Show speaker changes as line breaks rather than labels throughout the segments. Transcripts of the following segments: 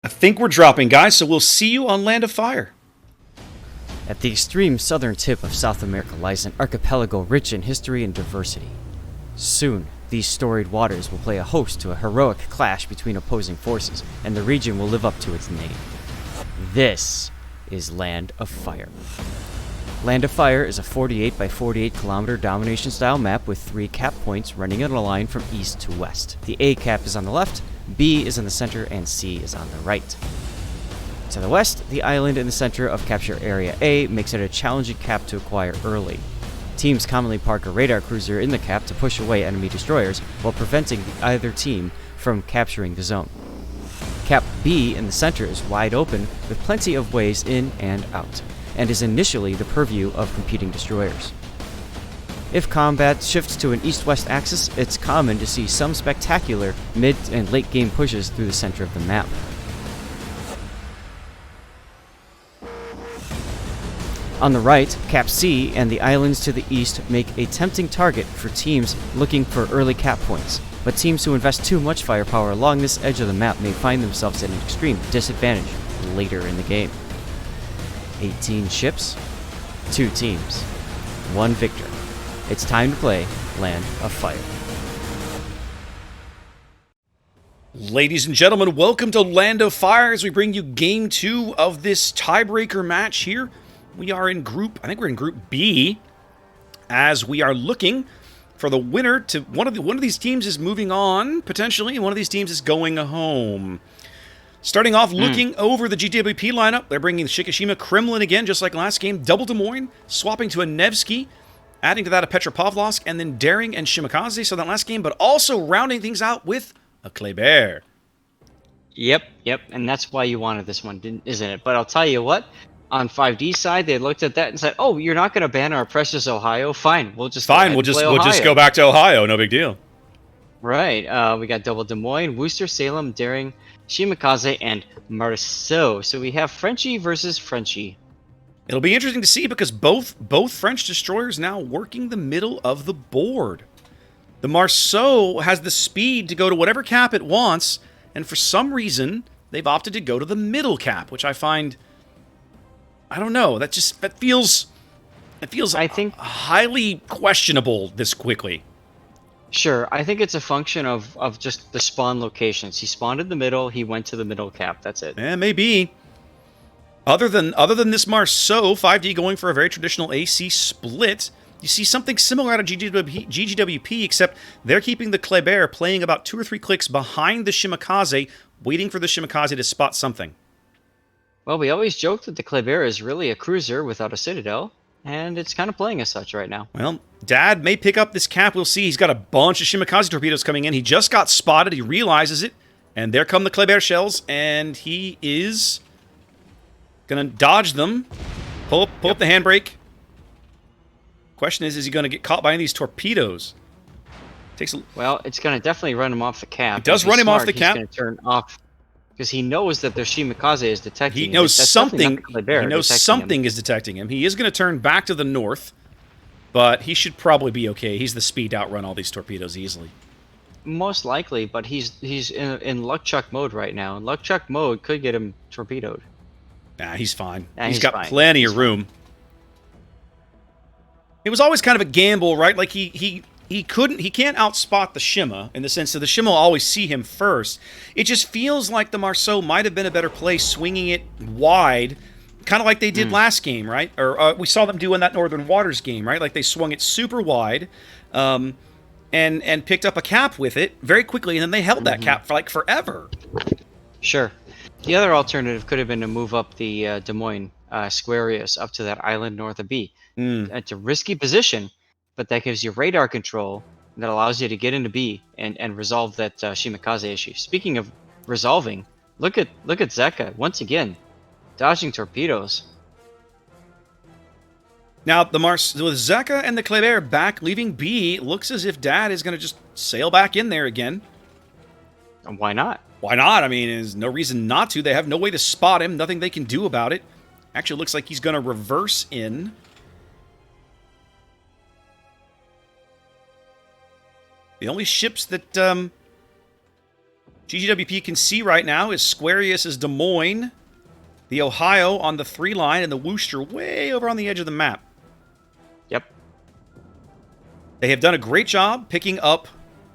I think we're dropping, guys, so we'll see you on Land of Fire.
At the extreme southern tip of South America lies an archipelago rich in history and diversity. Soon, these storied waters will play a host to a heroic clash between opposing forces, and the region will live up to its name. This is Land of Fire. Land of Fire is a 48 by 48 kilometer domination style map with 3 cap points running in a line from east to west. The A cap is on the left, B is in the center, and C is on the right. To the west, the island in the center of Capture Area A makes it a challenging cap to acquire early. Teams commonly park a radar cruiser in the cap to push away enemy destroyers while preventing either team from capturing the zone. Cap B in the center is wide open with plenty of ways in and out, and is initially the purview of competing destroyers. If combat shifts to an east-west axis, it's common to see some spectacular mid- and late-game pushes through the center of the map. On the right, Cap C and the islands to the east make a tempting target for teams looking for early cap points, but teams who invest too much firepower along this edge of the map may find themselves at an extreme disadvantage later in the game. 18 ships, 2 teams, 1 victor. It's time to play Land of Fire.
Ladies and gentlemen, welcome to Land of Fire as we bring you Game 2 of this tiebreaker match here. We are in I think we're in Group B, as we are looking for the winner to... One of these teams is moving on, potentially, and one of these teams is going home. Starting off, looking over the GGWP lineup, they're bringing the Shikishima Kremlin again, just like last game. Double Des Moines, swapping to a Nevsky, adding to that a Petropavlovsk, and then Daring and Shimakaze, so that last game, but also rounding things out with a Kleber.
Yep, and that's why you wanted this one, isn't it? But I'll tell you what, on 5D side, they looked at that and said, "Oh, you're not going to ban our precious Ohio? Fine, we'll just
we'll just go back to Ohio. No big deal."
Right. We got Double Des Moines, Worcester, Salem, Daring, Shimakaze, and Marceau. So we have Frenchie versus Frenchie.
It'll be interesting to see because both French destroyers now working the middle of the board. The Marceau has the speed to go to whatever cap it wants, and for some reason they've opted to go to the middle cap, which I find, I don't know, that feels I think highly questionable this quickly.
Sure, I think it's a function of just the spawn locations. He spawned in the middle, he went to the middle cap, that's it.
Maybe. Other than this Marceau, 5D going for a very traditional AC split, you see something similar out of GGWP, except they're keeping the Kleber playing about 2 or 3 clicks behind the Shimakaze, waiting for the Shimakaze to spot something.
Well, we always joke that the Kleber is really a cruiser without a citadel, and it's kind of playing as such right now.
Well, Dad may pick up this cap. We'll see. He's got a bunch of Shimakaze torpedoes coming in. He just got spotted. He realizes it. And there come the Kleber shells. And he is going to dodge them. Pull up the handbrake. Question is he going to get caught by any of these torpedoes?
Well, it's going to definitely run him off the cap.
It does run him off the cap.
He's going to turn off because he knows that their Shimakaze is detecting him.
He knows something. He knows something is detecting him. He is going to turn back to the north, but he should probably be okay. He's the speed to outrun all these torpedoes easily.
Most likely, but he's in luck chuck mode right now. And luck chuck mode could get him torpedoed.
Nah, he's fine.
Nah,
he's got plenty of room. It was always kind of a gamble, right? Like he can't outspot the Shima in the sense that the Shima will always see him first. It just feels like the Marceau might have been a better play swinging it wide, kind of like they did last game, right? Or we saw them do in that Northern Waters game, right? Like they swung it super wide and picked up a cap with it very quickly, and then they held that cap for like forever.
Sure. The other alternative could have been to move up the Des Moines Squarius up to that island north of B. It's a risky position, but that gives you radar control that allows you to get into B and resolve that Shimakaze issue. Speaking of resolving, look at Zeka once again, dodging torpedoes.
Now with Zeka and the Kleber back leaving B, it looks as if Dad is going to just sail back in there again.
And why not?
Why not? I mean, there's no reason not to. They have no way to spot him. Nothing they can do about it. Actually, looks like he's going to reverse in. The only ships that GGWP can see right now is Squarius is Des Moines, the Ohio on the 3 line, and the Worcester way over on the edge of the map.
Yep.
They have done a great job picking up...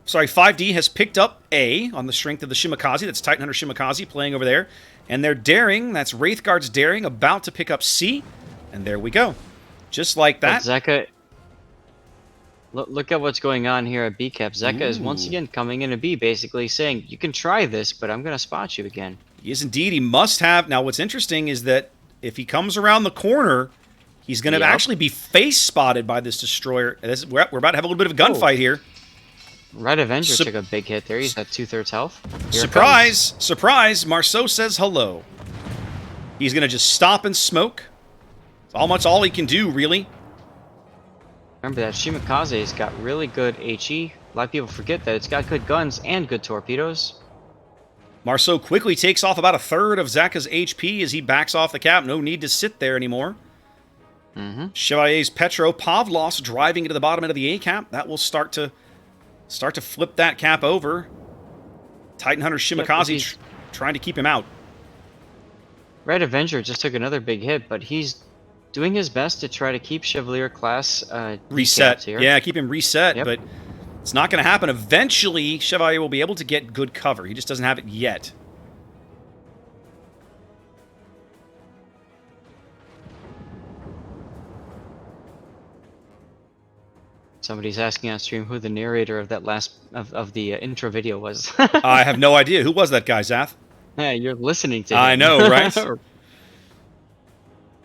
Sorry, 5D has picked up A on the strength of the Shimakaze. That's Titan Hunter Shimakaze playing over there. And their daring, that's Wraithguard's daring, about to pick up C. And there we go. Just like that.
But Zeka... Look at what's going on here at B-Cap. Zeka is once again coming into B, basically saying, you can try this, but I'm going to spot you again.
He is indeed. He must have... Now, what's interesting is that if he comes around the corner, he's going to actually be face-spotted by this destroyer. We're about to have a little bit of a gunfight here.
Red Avenger took a big hit there. He's at 2/3 health. Here
surprise! Surprise! Marceau says hello. He's going to just stop and smoke. It's all he can do, really.
Remember that Shimakaze's got really good HE. A lot of people forget that it's got good guns and good torpedoes.
Marceau quickly takes off about 1/3 of Zeka's HP as he backs off the cap. No need to sit there anymore. Chevalier's Petro Pavlos driving into the bottom end of the A cap. That will start to flip that cap over. Titan Hunter Shimakaze trying to keep him out.
Red Avenger just took another big hit, but he's doing his best to try to keep Chevalier class
reset
here.
Yeah, keep him reset, but it's not going to happen. Eventually, Chevalier will be able to get good cover. He just doesn't have it yet.
Somebody's asking on stream who the narrator of that last of the intro video was.
I have no idea. Who was that guy, Zath?
Yeah, you're listening to him.
I know, right?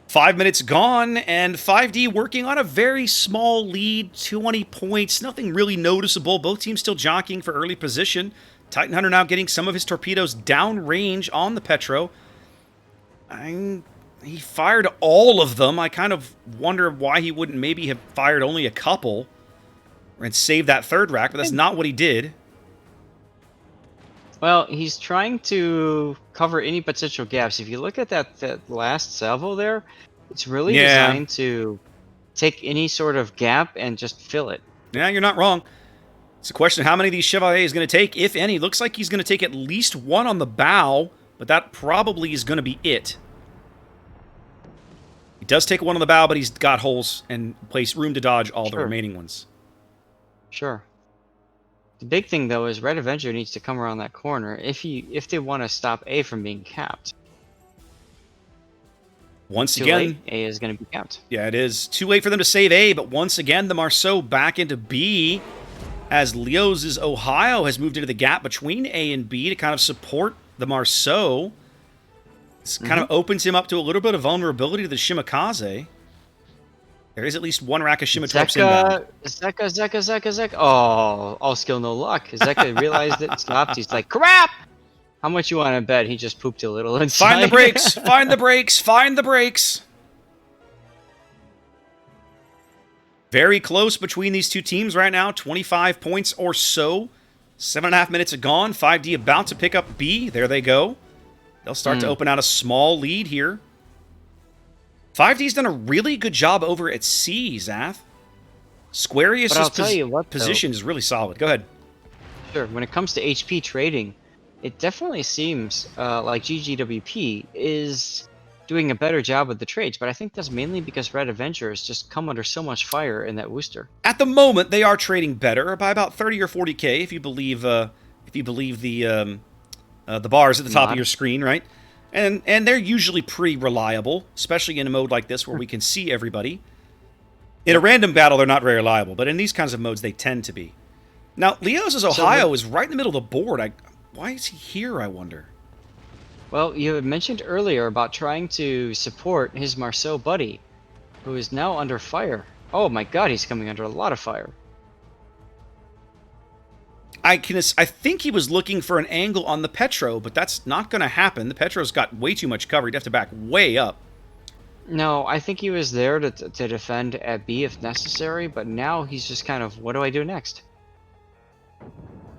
5 minutes gone, and 5D working on a very small lead, 20 points, nothing really noticeable. Both teams still jockeying for early position. Titan Hunter now getting some of his torpedoes downrange on the Petro. He fired all of them. I kind of wonder why he wouldn't maybe have fired only a couple and saved that 3rd rack, but that's not what he did.
Well, he's trying to cover any potential gaps. If you look at that last salvo there, it's really designed to take any sort of gap and just fill it.
Yeah, you're not wrong. It's a question of how many of these Chevalier is going to take, if any. Looks like he's going to take at least one on the bow, but that probably is going to be it. He does take one on the bow, but he's got holes and room to dodge all the remaining ones.
Sure. The big thing, though, is Red Avenger needs to come around that corner if they want to stop A from being capped.
Once
Too
again,
late, A is going to be capped.
Yeah, it is. Too late for them to save A, but once again, the Marceau back into B as Leo's Ohio has moved into the gap between A and B to kind of support the Marceau. This kind of opens him up to a little bit of vulnerability to the Shimakaze. There is at least one rack of Shimitorps inbound.
Zeka. Oh, all skill, no luck. Zeka realized it, stopped. He's like, crap! How much you want to bet? He just pooped a little inside.
Find the brakes! Find the brakes! Find the brakes! Very close between these two teams right now. 25 points or so. 7.5 minutes are gone. 5D about to pick up B. There they go. They'll start to open out a small lead here. 5D's done a really good job over at C, Zath. Squarius' position is really solid. Go ahead.
Sure. When it comes to HP trading, it definitely seems like GGWP is doing a better job with the trades, but I think that's mainly because Red Avenger has just come under so much fire in that Worcester.
At the moment, they are trading better by about 30 or 40k, if you believe the bars at the top of your screen, right? And they're usually pretty reliable, especially in a mode like this where we can see everybody. In a random battle, they're not very reliable, but in these kinds of modes, they tend to be. Now, Leo's Ohio is right in the middle of the board. Why is he here, I wonder?
Well, you had mentioned earlier about trying to support his Marceau buddy, who is now under fire. Oh my god, he's coming under a lot of fire.
I think he was looking for an angle on the Petro, but that's not going to happen. The Petro's got way too much cover. He'd have to back way up.
No, I think he was there to defend at B if necessary, but now he's just kind of, what do I do next?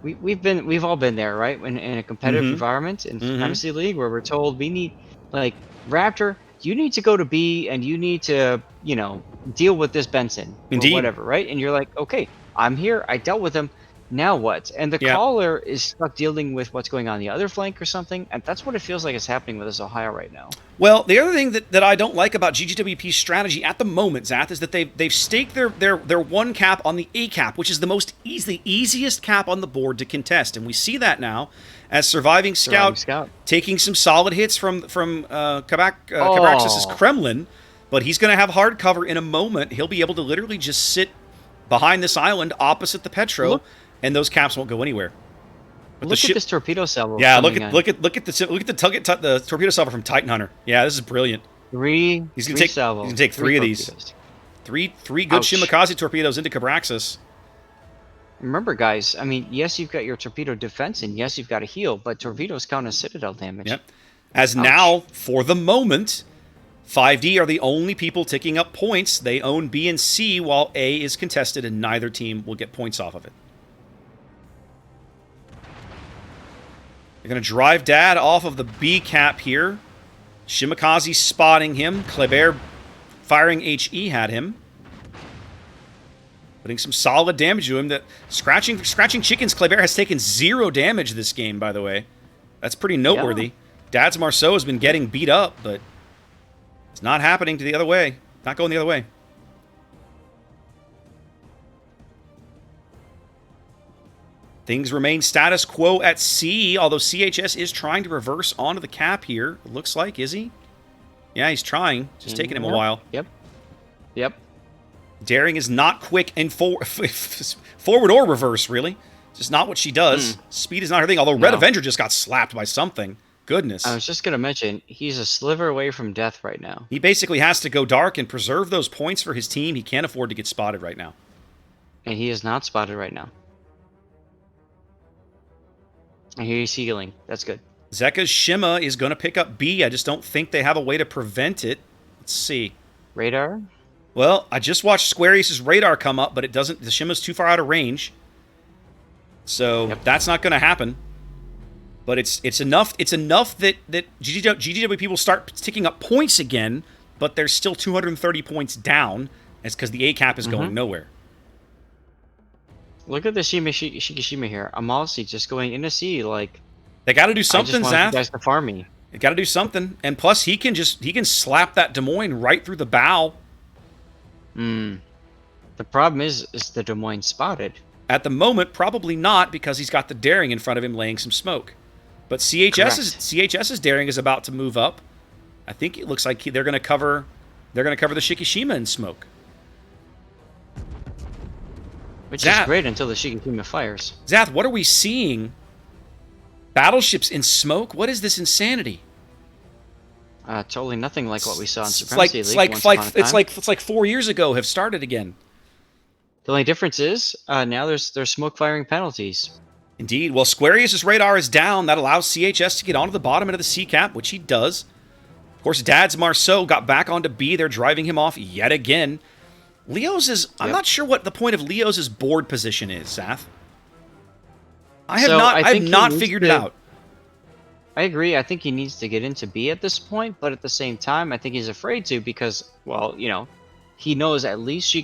We've all been there, right? In a competitive environment in Fantasy League where we're told we need, like, Raptor, you need to go to B and you need to, deal with this Benson or whatever, right? And you're like, okay, I'm here, I dealt with him. Now what? And the
Yeah.
caller is stuck dealing with what's going on the other flank or something, and that's what it feels like is happening with this Ohio right now.
Well, the other thing that I don't like about GGWP's strategy at the moment, Zath, is that they've staked their one cap on the A cap, which is the easiest cap on the board to contest, and we see that now as Surviving Scout taking some solid hits from Cabraxis' Kremlin, but he's going to have hard cover in a moment. He'll be able to literally just sit behind this island opposite the Petro, and those caps won't go anywhere. But
look at this torpedo salvo.
Yeah, look at the torpedo salvo from Titan Hunter. Yeah, this is brilliant. He's gonna take three of these. Three good Shimakaze torpedoes into Cabraxis.
Remember, guys, I mean, yes, you've got your torpedo defense, and yes, you've got a heal, but torpedoes count as citadel damage.
Yep. As now, for the moment, 5D are the only people ticking up points. They own B and C, while A is contested, and neither team will get points off of it. They're going to drive Dad off of the B cap here. Shimakaze spotting him. Kleber firing HE had him. Putting some solid damage to him. That scratching chickens, Kleber has taken 0 damage this game, by the way. That's pretty noteworthy. Yeah. Dad's Marceau has been getting beat up, but it's not happening to the other way. Not going the other way. Things remain status quo at C, although CHS is trying to reverse onto the cap here. It looks like, is he? Yeah, he's trying. Just taking him a while.
Yep.
Daring is not quick in forward or reverse, really. It's just not what she does. Speed is not her thing, although Red Avenger just got slapped by something. Goodness.
I was just going to mention, he's a sliver away from death right now.
He basically has to go dark and preserve those points for his team. He can't afford to get spotted right now.
And he is not spotted right now. I hear he's healing. That's good.
Zeka's Shima is going to pick up B. I just don't think they have a way to prevent it. Let's see.
Radar?
Well, I just watched Squarius' radar come up, but it doesn't. The Shima's too far out of range. So that's not going to happen. But it's enough. It's enough that GGWP will start ticking up points again, but they're still 230 points down. It's because the A cap is going nowhere.
Look at the Shikishima here. Amalsi just going into C like.
They got to do something, Zath.
You guys to farm me.
They got to do something, and plus he can slap that Des Moines right through the bow.
The problem is the Des Moines spotted?
At the moment, probably not, because he's got the Daring in front of him laying some smoke. But CHS's Daring is about to move up. I think it looks like they're going to cover the Shikishima in smoke.
Which is great until the Shikishima fires.
Zath, what are we seeing? Battleships in smoke? What is this insanity?
Totally nothing like what we saw in Supremacy League.
It's like 4 years ago have started again.
The only difference is now there's smoke firing penalties.
Indeed. Well, Squarius' radar is down. That allows CHS to get onto the bottom end of the C cap, which he does. Of course, Dad's Marceau got back onto B. They're driving him off yet again. Leo's is... I'm not sure what the point of Leo's board position is, Zath. I have not figured it out.
I agree. I think he needs to get into B at this point, but at the same time, I think he's afraid to because, well, you know, he knows at least the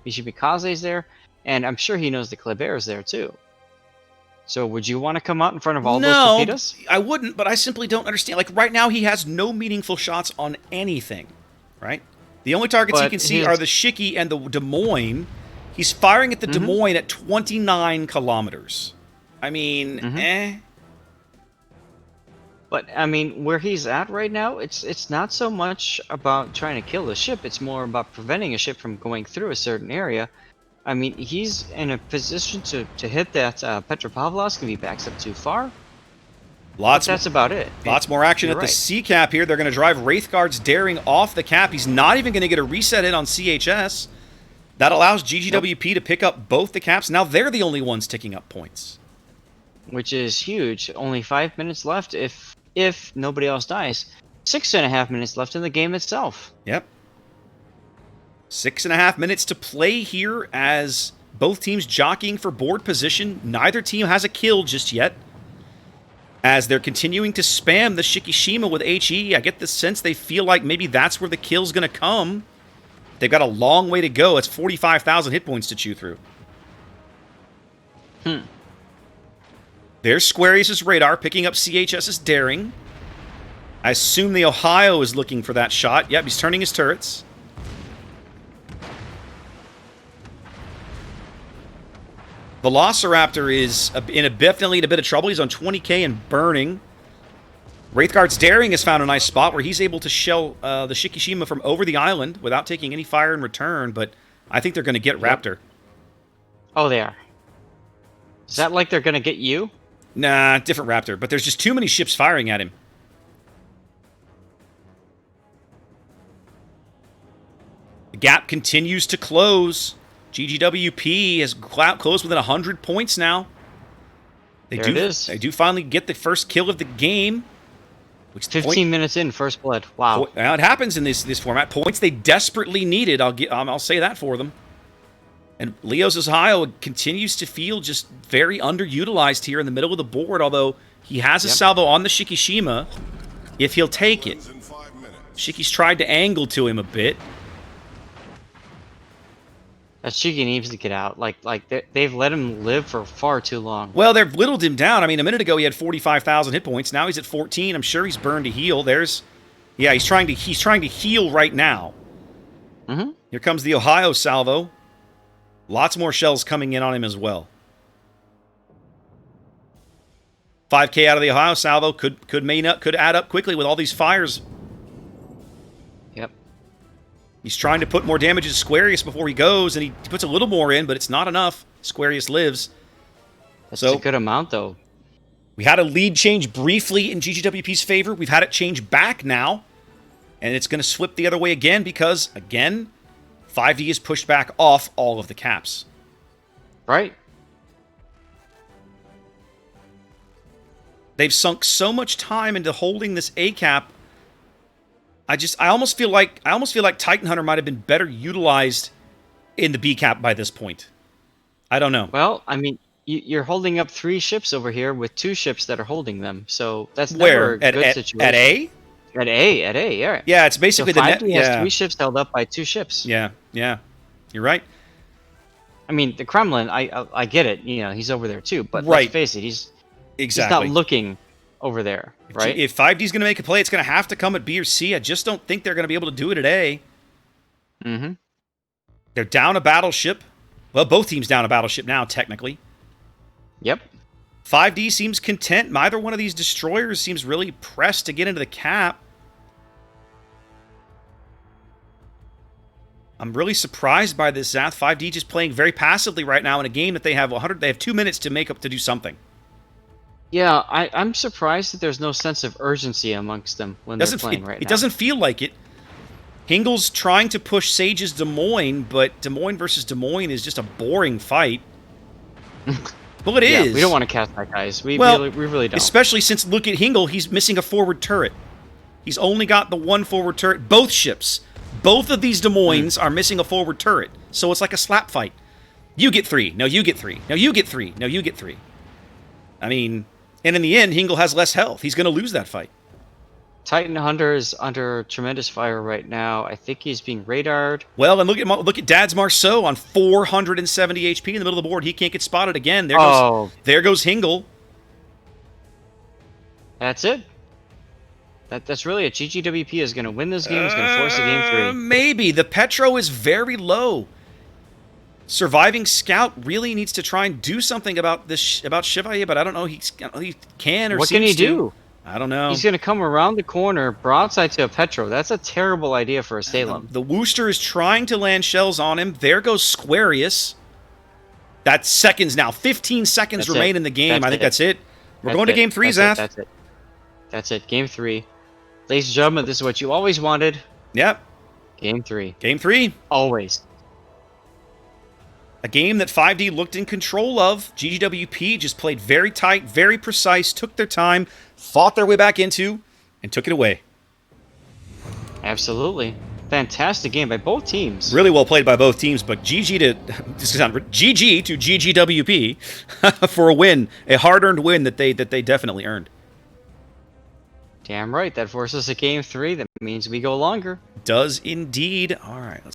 Shimikaze is there, and I'm sure he knows the Kleber is there too. So would you want to come out in front of all those torpedoes? No,
I wouldn't, but I simply don't understand. Like, right now, he has no meaningful shots on anything, right? The only targets he can see are the Shiki and the Des Moines. He's firing at the Des Moines at 29 kilometers. I mean,
But, I mean, where he's at right now, it's not so much about trying to kill the ship. It's more about preventing a ship from going through a certain area. I mean, he's in a position to hit that Petropavlovsk if he backs up too far. That's about it.
Lots more action at the C cap here. They're going to drive Wraithguard's Daring off the cap. He's not even going to get a reset hit on CHS. That allows GGWP to pick up both the caps. Now they're the only ones ticking up points.
Which is huge. Only 5 minutes left if nobody else dies. 6.5 minutes left in the game itself.
Yep. 6.5 minutes to play here as both teams jockeying for board position. Neither team has a kill just yet. As they're continuing to spam the Shikishima with HE, I get the sense they feel like maybe that's where the kill's going to come. They've got a long way to go. It's 45,000 hit points to chew through. There's Squarius' radar picking up CHS's Daring. I assume the Ohio is looking for that shot. Yep, he's turning his turrets. Velociraptor is definitely in a bit of trouble. He's on 20k and burning. Wraithguard's Daring has found a nice spot where he's able to shell the Shikishima from over the island without taking any fire in return, but I think they're going to get Raptor.
Oh, they are. Is that like they're going to get you?
Nah, different Raptor, but there's just too many ships firing at him. The gap continues to close. GGWP has closed within 100 points now. They do finally get the first kill of the game. Which
15 minutes in, first blood. Wow.
Now it happens in this format. Points they desperately needed. I'll say that for them. And Leo's Ohio continues to feel just very underutilized here in the middle of the board, although he has a salvo on the Shikishima, if he'll take it. Shiki's tried to angle to him a bit.
That Shiki needs to get out. They've let him live for far too long.
Well, they've whittled him down. I mean, a minute ago he had 45,000 hit points. Now he's at 14. I'm sure he's burned to heal. Yeah, he's trying to heal right now.
Mm-hmm.
Here comes the Ohio salvo. Lots more shells coming in on him as well. 5k out of the Ohio salvo could add up quickly with all these fires.
Yep.
He's trying to put more damage to Squarius before he goes, and he puts a little more in, but it's not enough. Squarius lives.
That's a good amount, though.
We had a lead change briefly in GGWP's favor. We've had it change back now, and it's going to flip the other way again because, again, 5D is pushed back off all of the caps.
Right.
They've sunk so much time into holding this A cap. I almost feel like Titan Hunter might have been better utilized in the B cap by this point. I don't know.
Well, I mean, you're holding up 3 ships over here with 2 ships that are holding them, so that's never a good situation.
At A?
At A, yeah.
Yeah, it's basically
so
the net.
Has 3 ships held up by 2 ships.
Yeah. You're right.
I mean, the Kremlin, I get it. You know, he's over there too, but
right.
Let's face it, he's
exactly
not looking over there, right?
If 5D's going to make a play, it's going to have to come at B or C. I just don't think they're going to be able to do it at A.
Mm-hmm.
They're down a battleship. Well, both teams down a battleship now, technically.
Yep.
5D seems content. Neither one of these destroyers seems really pressed to get into the cap. I'm really surprised by this, Zath. 5D just playing very passively right now in a game that they have 2 minutes to make up to do something.
Yeah, I'm surprised that there's no sense of urgency amongst them when they're playing right now.
It doesn't feel like it. Hingel's trying to push Sage's Des Moines, but Des Moines versus Des Moines is just a boring fight. Well, it is.
We don't want to cast that, guys. We really don't.
Especially since, look at Hingel, he's missing a forward turret. He's only got the one forward turret. Both ships. Both of these Des Moines are missing a forward turret. So it's like a slap fight. You get 3. No, you get 3. No, you get 3. No, you get 3. I mean, and in the end, Hingel has less health. He's going to lose that fight.
Titan Hunter is under tremendous fire right now. I think he's being radared.
Well, and look at Dad's Marceau on 470 HP in the middle of the board. He can't get spotted again. There goes Hingel.
That's it. That's really it. GGWP is going to win this game. It's going to force a game 3.
Maybe. The Petro is very low. Surviving Scout really needs to try and do something about this about Chevalier, but I don't know he can or
what can he
seems to.
do?
I don't know.
He's going to come around the corner, broadside to a Petro. That's a terrible idea for a Salem.
The Wooster is trying to land shells on him. There goes Squarius. That's seconds now. 15 seconds remain in the game. I think that's it. We're going to game 3, Zath.
That's it. Game 3. Ladies and gentlemen, this is what you always wanted.
Yep.
Game 3.
Game 3.
Always.
A game that 5D looked in control of. GGWP just played very tight, very precise, took their time, fought their way back into, and took it away.
Absolutely. Fantastic game by both teams.
Really well played by both teams, but GG to GGWP for a win. A hard-earned win that they definitely earned.
Damn right. That forces a game 3. That means we go longer.
Does indeed. All right, let's